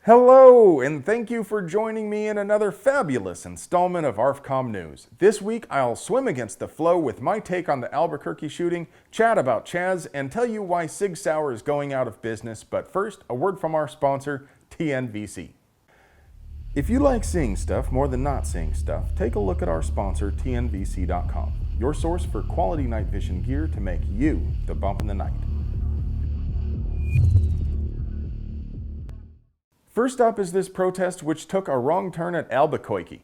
Hello, and thank you for joining me in another fabulous installment of ARFCOM News. This week, I'll swim against the flow with my take on the Albuquerque shooting, chat about CHAZ, and tell you why Sig Sauer is going out of business. But first, a word from our sponsor, TNVC. If you like seeing stuff more than not seeing stuff, take a look at our sponsor, TNVC.com, your source for quality night vision gear to make you the bump in the night. First up is this protest which took a wrong turn at Albuquerque.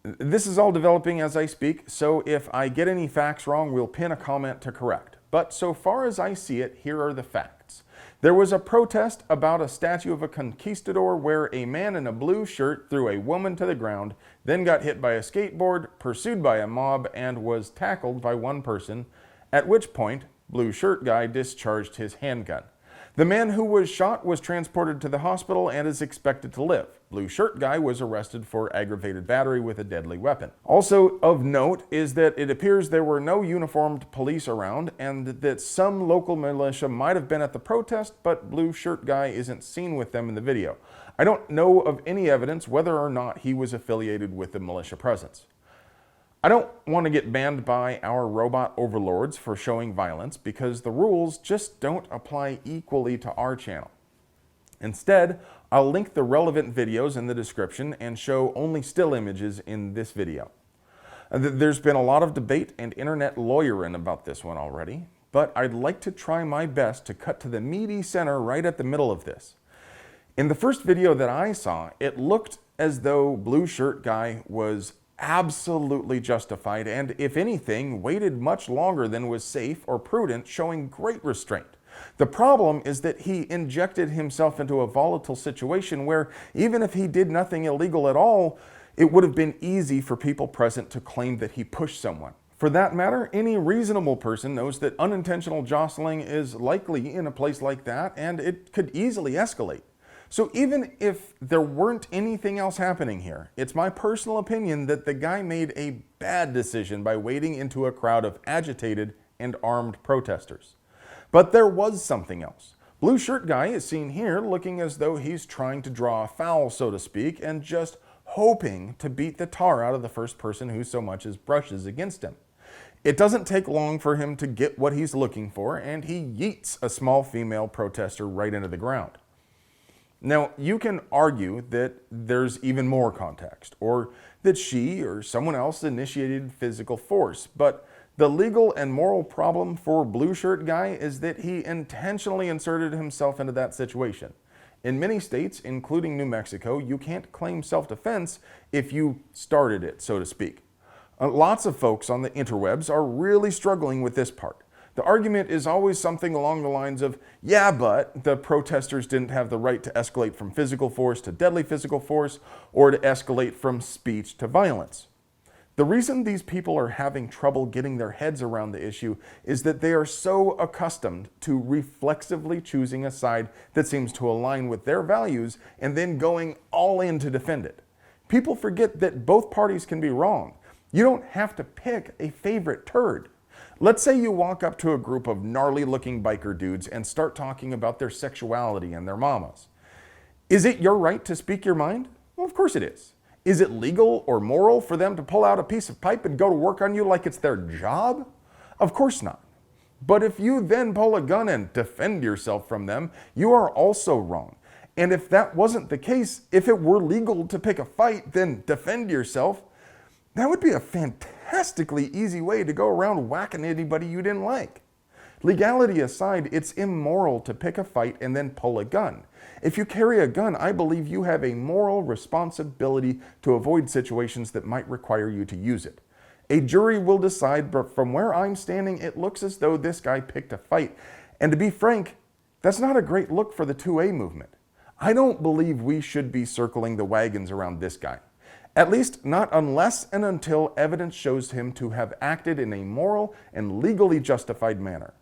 This is all developing as I speak, so if I get any facts wrong, we'll pin a comment to correct. But so far as I see it, here are the facts. There was a protest about a statue of a conquistador where a man in a blue shirt threw a woman to the ground, then got hit by a skateboard, pursued by a mob, and was tackled by one person, at which point, blue shirt guy discharged his handgun. The man who was shot was transported to the hospital and is expected to live. Blue shirt guy was arrested for aggravated battery with a deadly weapon. Also of note is that it appears there were no uniformed police around and that some local militia might have been at the protest, but blue shirt guy isn't seen with them in the video. I don't know of any evidence whether or not he was affiliated with the militia presence. I don't want to get banned by our robot overlords for showing violence because the rules just don't apply equally to our channel. Instead, I'll link the relevant videos in the description and show only still images in this video. There's been a lot of debate and internet lawyering about this one already, but I'd like to try my best to cut to the meaty center right at the middle of this. In the first video that I saw, it looked as though blue shirt guy was absolutely justified and, if anything, waited much longer than was safe or prudent, showing great restraint. The problem is that he injected himself into a volatile situation where, even if he did nothing illegal at all, it would have been easy for people present to claim that he pushed someone. For that matter, any reasonable person knows that unintentional jostling is likely in a place like that, and it could easily escalate. So even if there weren't anything else happening here, it's my personal opinion that the guy made a bad decision by wading into a crowd of agitated and armed protesters. But there was something else. Blue shirt guy is seen here looking as though he's trying to draw a foul, so to speak, and just hoping to beat the tar out of the first person who so much as brushes against him. It doesn't take long for him to get what he's looking for, and he yeets a small female protester right into the ground. Now, you can argue that there's even more context, or that she or someone else initiated physical force, but the legal and moral problem for blue shirt guy is that he intentionally inserted himself into that situation. In many states, including New Mexico, you can't claim self-defense if you started it, so to speak. Lots of folks on the interwebs are really struggling with this part. The argument is always something along the lines of, yeah, but the protesters didn't have the right to escalate from physical force to deadly physical force, or to escalate from speech to violence. The reason these people are having trouble getting their heads around the issue is that they are so accustomed to reflexively choosing a side that seems to align with their values and then going all in to defend it. People forget that both parties can be wrong. You don't have to pick a favorite turd. Let's say you walk up to a group of gnarly looking biker dudes and start talking about their sexuality and their mamas. Is it your right to speak your mind? Well, of course it is. Is it legal or moral for them to pull out a piece of pipe and go to work on you like it's their job? Of course not. But if you then pull a gun and defend yourself from them, you are also wrong. And if that wasn't the case, if it were legal to pick a fight, then defend yourself, that would be a fantastically easy way to go around whacking anybody you didn't like. Legality aside, it's immoral to pick a fight and then pull a gun. If you carry a gun, I believe you have a moral responsibility to avoid situations that might require you to use it. A jury will decide, but from where I'm standing, it looks as though this guy picked a fight. And to be frank, that's not a great look for the 2A movement. I don't believe we should be circling the wagons around this guy. At least not unless and until evidence shows him to have acted in a moral and legally justified manner.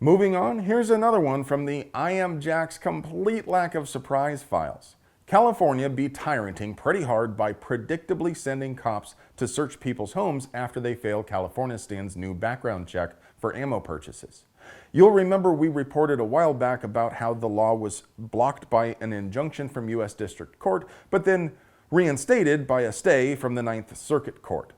Moving on, here's another one from the I Am Jack's complete lack of surprise files. California be tyranting pretty hard by predictably sending cops to search people's homes after they fail Californistan's new background check for ammo purchases. You'll remember we reported a while back about how the law was blocked by an injunction from U.S. District Court, but then reinstated by a stay from the Ninth Circuit Court.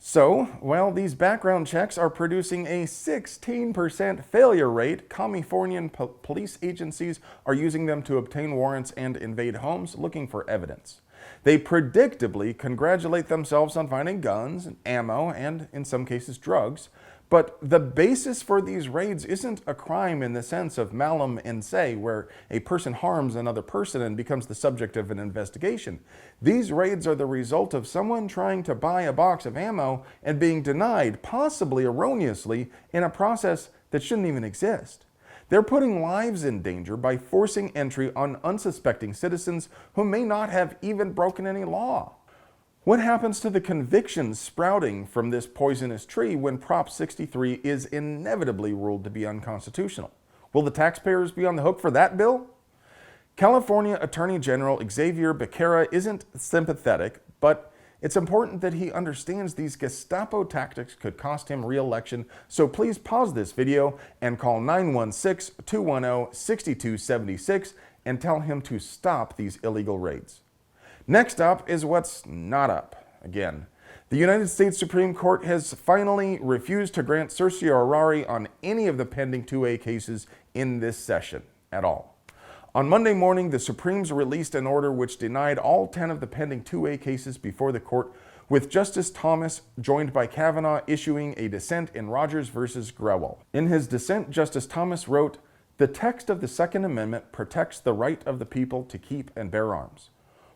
So, while these background checks are producing a 16% failure rate, Californian police agencies are using them to obtain warrants and invade homes looking for evidence. They predictably congratulate themselves on finding guns, ammo, and in some cases drugs, but the basis for these raids isn't a crime in the sense of malum in se, where a person harms another person and becomes the subject of an investigation. These raids are the result of someone trying to buy a box of ammo and being denied, possibly erroneously, in a process that shouldn't even exist. They're putting lives in danger by forcing entry on unsuspecting citizens who may not have even broken any law. What happens to the convictions sprouting from this poisonous tree when Prop 63 is inevitably ruled to be unconstitutional? Will the taxpayers be on the hook for that bill? California Attorney General Xavier Becerra isn't sympathetic, but it's important that he understands these Gestapo tactics could cost him re-election, so please pause this video and call 916-210-6276 and tell him to stop these illegal raids. Next up is what's not up. Again, the United States Supreme Court has finally refused to grant certiorari on any of the pending 2A cases in this session at all. On Monday morning, the Supremes released an order which denied all 10 of the pending 2A cases before the court, with Justice Thomas, joined by Kavanaugh, issuing a dissent in Rogers versus Grewal. In his dissent, Justice Thomas wrote, "The text of the Second Amendment protects the right of the people to keep and bear arms.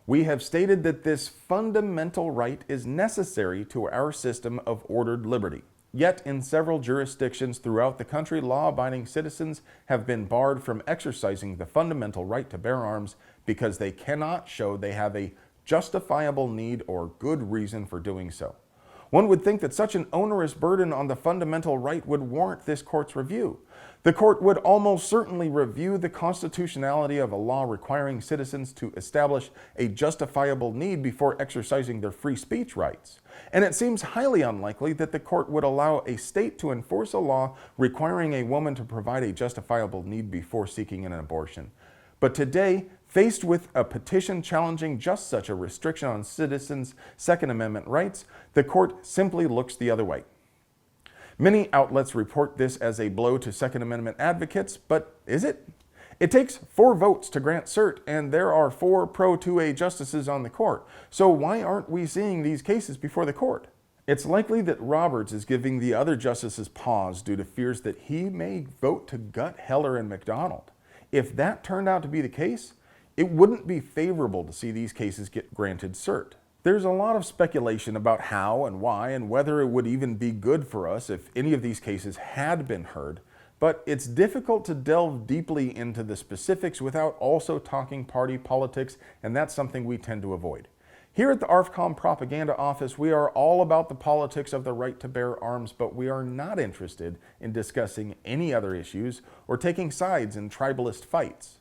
We have stated that this fundamental right is necessary to our system of ordered liberty. Yet, in several jurisdictions throughout the country, law-abiding citizens have been barred from exercising the fundamental right to bear arms because they cannot show they have a justifiable need or good reason for doing so. One would think that such an onerous burden on the fundamental right would warrant this court's review. The court would almost certainly review the constitutionality of a law requiring citizens to establish a justifiable need before exercising their free speech rights. And it seems highly unlikely that the court would allow a state to enforce a law requiring a woman to provide a justifiable need before seeking an abortion. But today, faced with a petition challenging just such a restriction on citizens' Second Amendment rights, the court simply looks the other way. Many outlets report this as a blow to Second Amendment advocates, but is it? It takes 4 votes to grant cert, and there are 4 pro-2A justices on the court. So why aren't we seeing these cases before the court? It's likely that Roberts is giving the other justices pause due to fears that he may vote to gut Heller and McDonald. If that turned out to be the case, it wouldn't be favorable to see these cases get granted cert. There's a lot of speculation about how and why and whether it would even be good for us if any of these cases had been heard, but it's difficult to delve deeply into the specifics without also talking party politics, and that's something we tend to avoid. Here at the ARFCOM Propaganda Office, we are all about the politics of the right to bear arms, but we are not interested in discussing any other issues or taking sides in tribalist fights.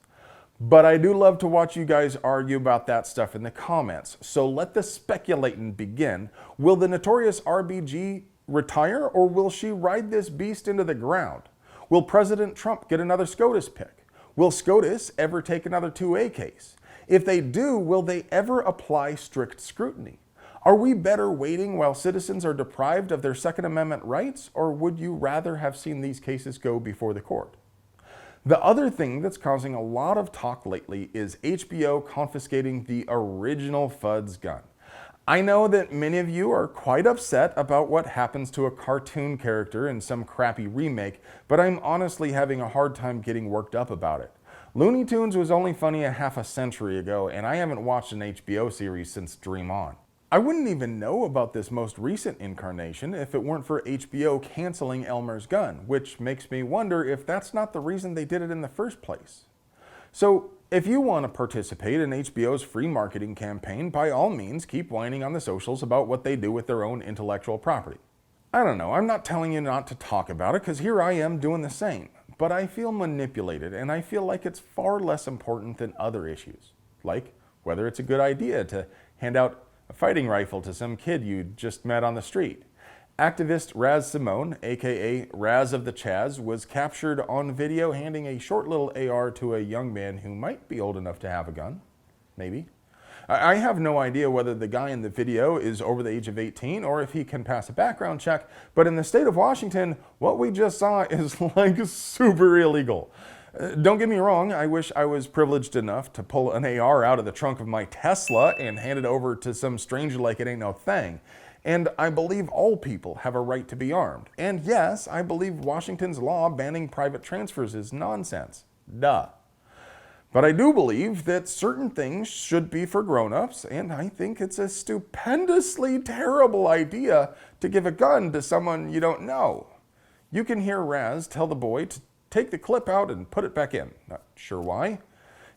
But I do love to watch you guys argue about that stuff in the comments. So let the speculating begin. Will the notorious RBG retire, or will she ride this beast into the ground? Will President Trump get another SCOTUS pick? Will SCOTUS ever take another 2A case? If they do, will they ever apply strict scrutiny? Are we better waiting while citizens are deprived of their Second Amendment rights, or would you rather have seen these cases go before the court? The other thing that's causing a lot of talk lately is HBO confiscating the original Fudd's gun. I know that many of you are quite upset about what happens to a cartoon character in some crappy remake, but I'm honestly having a hard time getting worked up about it. Looney Tunes was only funny a half a century ago, and I haven't watched an HBO series since Dream On. I wouldn't even know about this most recent incarnation if it weren't for HBO canceling Elmer's gun, which makes me wonder if that's not the reason they did it in the first place. So, if you want to participate in HBO's free marketing campaign, by all means keep whining on the socials about what they do with their own intellectual property. I don't know, I'm not telling you not to talk about it, because here I am doing the same. But I feel manipulated, and I feel like it's far less important than other issues, like whether it's a good idea to hand out a fighting rifle to some kid you just met on the street. Activist Raz Simone, aka Raz of the CHAZ, was captured on video handing a short little AR to a young man who might be old enough to have a gun. Maybe. I have no idea whether the guy in the video is over the age of 18 or if he can pass a background check, but in the state of Washington, what we just saw is like super illegal. Don't get me wrong, I wish I was privileged enough to pull an AR out of the trunk of my Tesla and hand it over to some stranger like it ain't no thing. And I believe all people have a right to be armed. And yes, I believe Washington's law banning private transfers is nonsense. Duh. But I do believe that certain things should be for grown-ups, and I think it's a stupendously terrible idea to give a gun to someone you don't know. You can hear Raz tell the boy to take the clip out and put it back in. Not sure why,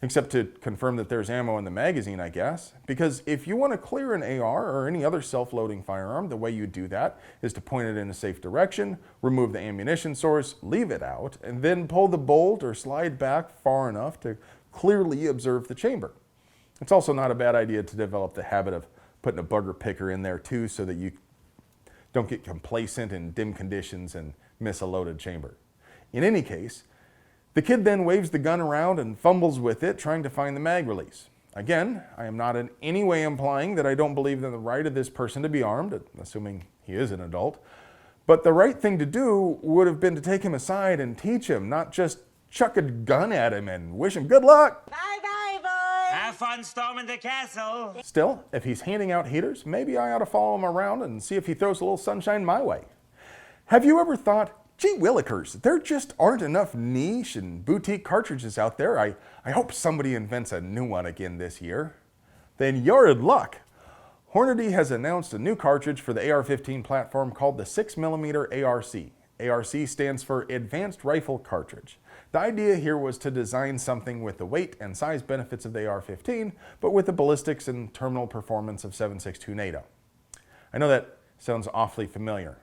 except to confirm that there's ammo in the magazine, I guess. Because if you want to clear an AR or any other self-loading firearm, the way you do that is to point it in a safe direction, remove the ammunition source, leave it out, and then pull the bolt or slide back far enough to clearly observe the chamber. It's also not a bad idea to develop the habit of putting a bugger picker in there too, so that you don't get complacent in dim conditions and miss a loaded chamber. In any case, the kid then waves the gun around and fumbles with it, trying to find the mag release. Again, I am not in any way implying that I don't believe in the right of this person to be armed, assuming he is an adult. But the right thing to do would have been to take him aside and teach him, not just chuck a gun at him and wish him good luck. Bye-bye, boys. Have fun storming the castle. Still, if he's handing out heaters, maybe I ought to follow him around and see if he throws a little sunshine my way. Have you ever thought, gee willikers, there just aren't enough niche and boutique cartridges out there. I hope somebody invents a new one again this year. Then you're in luck. Hornady has announced a new cartridge for the AR-15 platform called the 6mm ARC. ARC stands for Advanced Rifle Cartridge. The idea here was to design something with the weight and size benefits of the AR-15, but with the ballistics and terminal performance of 7.62 NATO. I know that sounds awfully familiar.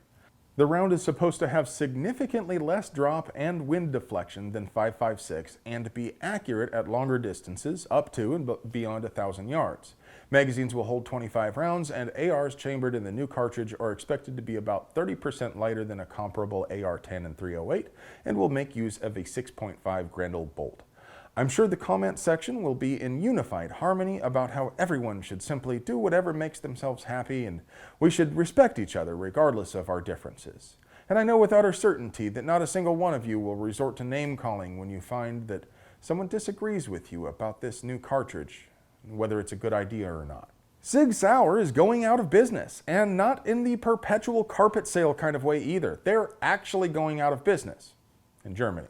The round is supposed to have significantly less drop and wind deflection than 5.56 and be accurate at longer distances, up to and beyond 1,000 yards. Magazines will hold 25 rounds, and ARs chambered in the new cartridge are expected to be about 30% lighter than a comparable AR-10 and 308 and will make use of a 6.5 Grendel bolt. I'm sure the comment section will be in unified harmony about how everyone should simply do whatever makes themselves happy, and we should respect each other regardless of our differences. And I know with utter certainty that not a single one of you will resort to name-calling when you find that someone disagrees with you about this new cartridge, whether it's a good idea or not. Sig Sauer is going out of business, and not in the perpetual carpet sale kind of way either. They're actually going out of business in Germany.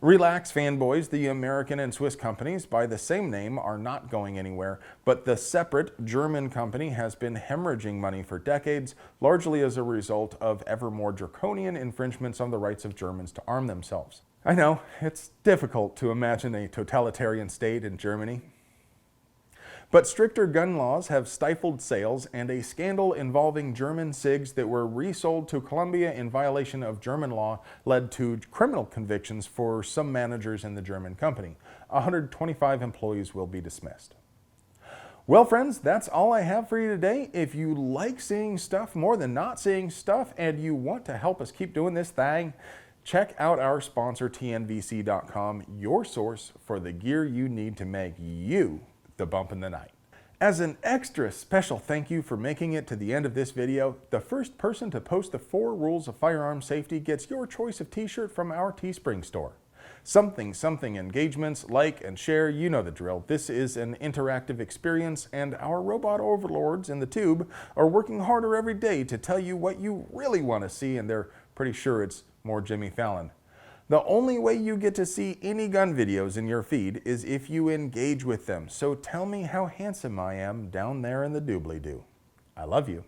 Relax fanboys, the American and Swiss companies by the same name are not going anywhere, but the separate German company has been hemorrhaging money for decades, largely as a result of ever more draconian infringements on the rights of Germans to arm themselves. I know, it's difficult to imagine a totalitarian state in Germany. But stricter gun laws have stifled sales, and a scandal involving German SIGs that were resold to Colombia in violation of German law led to criminal convictions for some managers in the German company. 125 employees will be dismissed. Well, friends, that's all I have for you today. If you like seeing stuff more than not seeing stuff, and you want to help us keep doing this thing, check out our sponsor, TNVC.com, your source for the gear you need to make you the bump in the night. As an extra special thank you for making it to the end of this video, the first person to post the 4 rules of firearm safety gets your choice of t-shirt from our Teespring store. Something engagements, like and share, you know the drill. This is an interactive experience, and our robot overlords in the tube are working harder every day to tell you what you really want to see, and they're pretty sure it's more Jimmy Fallon. The only way you get to see any gun videos in your feed is if you engage with them. So tell me how handsome I am down there in the doobly-doo. I love you.